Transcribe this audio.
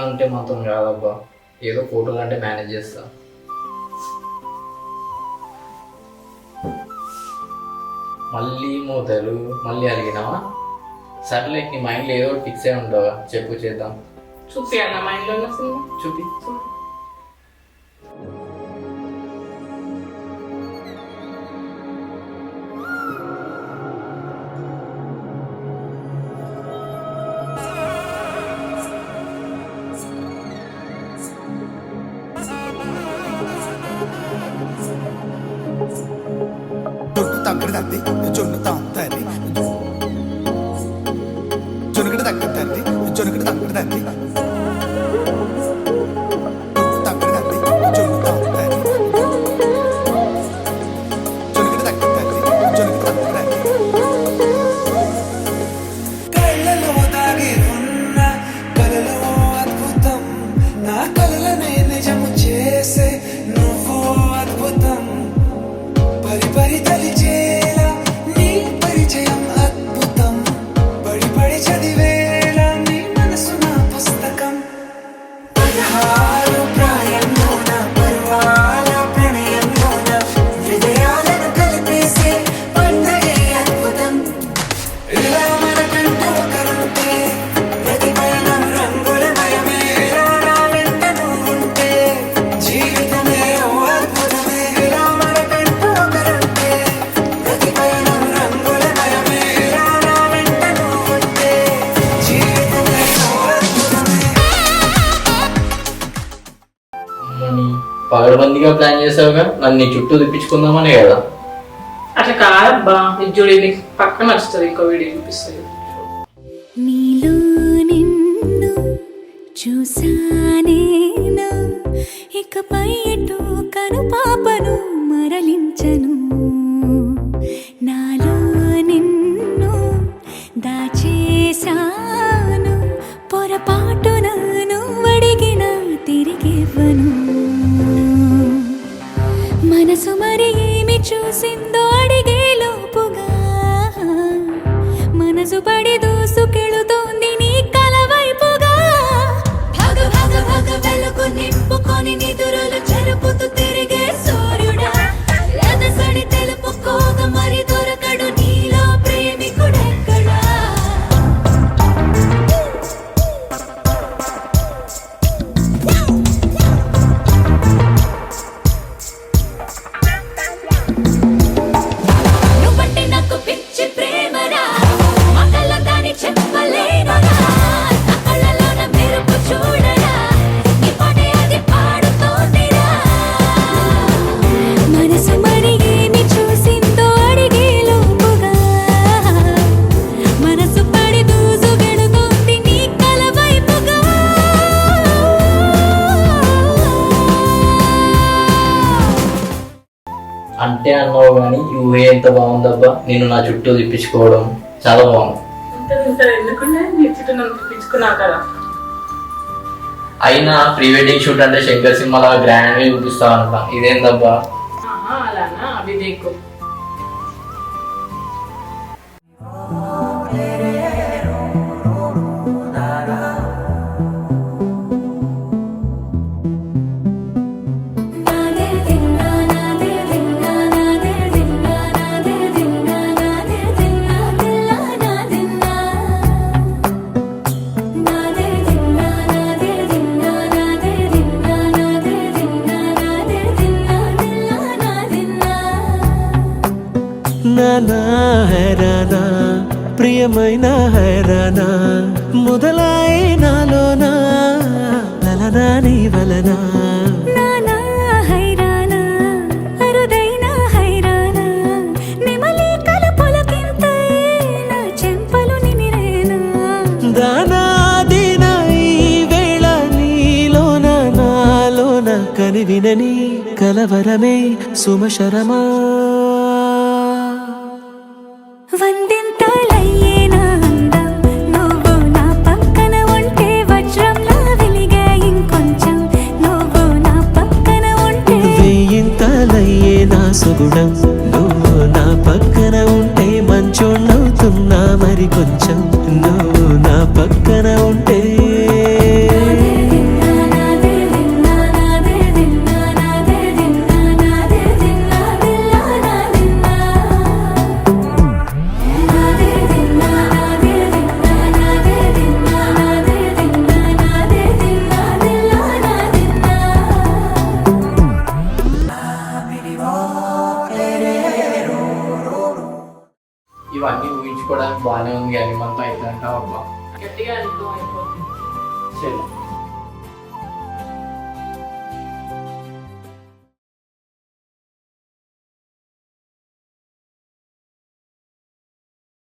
అంటే మాత్రం కాదబ్బా, ఏదో ఫోటోలు అంటే మేనేజ్ చేస్తా. మళ్ళీ మూతలు మళ్ళీ అడిగినావా? సర్లే, నీ మైండ్లో ఏదో ఫిక్స్ అయి ఉంటావా, చెప్పు చేద్దాం. చూపి అన్న మైండ్లో ఉన్న సినిమా చూపి. పగడబందిగా ప్లాన్ చేసావుగా, నన్ను నీ చుట్టూ తిప్పించుకుందామనే కదా. అట్లా కాదబ్బా, ఇది చూడు, నీకు పక్కన నచ్చుతుంది, ఇంకో వీడియో చూపిస్తుంది. నీలో నిన్ను చూసానేను, ఇకపై ఎటు కను పాపను మరలించను. నాలో నిన్ను దాచేశాను, పొరపాటున నువ్వడిగిన తిరిగివ్వను. మనసు మరి ఏమి చూసిందో అడిగే లోపుగా మనసు పడి దూసుకెళుతోంది నీ కల వైపుగా. భగ భగ భగ వెలుగు నింపుకొని నిదురులు చెరుపుతూ తిరిగే సూర్యుడా, ఎదసడి తెలుపుకోగా మరి దొరకడు నీలో ప్రేమికుడెక్కడా. నువ్వంటే నాకు పిచ్చి ప్రేమరా, మాటల్లో దాన్ని చెప్పలేనురా. నా కళ్ళలోన మెరుపు చూడరా, నీ పాటే అది పాడుతోందిరా. మనసు మరి ఏమి చూసిందో అడిగే లోపుగా మనసు పడి దూసుకెళుతోంది నీ కల వైపుగా. అంటే అన్నావు కానీ ఊహే ఎంత బాగుందబ్బా, నేను నా చుట్టూ తిప్పించుకోవడం చాలా బాగుంది. ఎందుకంటే నీ చుట్టూ నన్ను తిప్పించుకున్నావు కదా. అయినా ప్రీ వెడ్డింగ్ షూట్ అంటే శంకర్ సినిమాలా గ్రాండ్ గా చూపిస్తావు అనుకుంటా, ఇదేందబ్బా? అలానా, అవి దేకు. నానా హైరానా ప్రియమైన హైరానా మొదలై నాలోనా లలనా నీ వలనా. నానా హైరానా అరుదైన హైరానా, నెమలి కలుపులకింతై నా చెంపలు నిమిరేనా. దానా దినా ఈ వేళ నీలోన నాలోన కనివినని కలవరమే సుమశరమా. వందింతలయ్యేనా అందం, నువ్వు నా పక్కన ఉంటే వజ్రంలా వెలిగే ఇంకొంచెం, నువ్వు నా పక్కన ఉంటే వెయ్యింతలయ్యే నా సుగుణం, నువ్వు నా పక్కన ఉంటే మంచోణ్ణవుతున్నా మరి కొంచెం, నువ్వు నా పక్కన ఉంటే. నిమంతా అవుతుందంట అబ్బా. గట్టిగా అనుకో అయిపోతుంది. సరే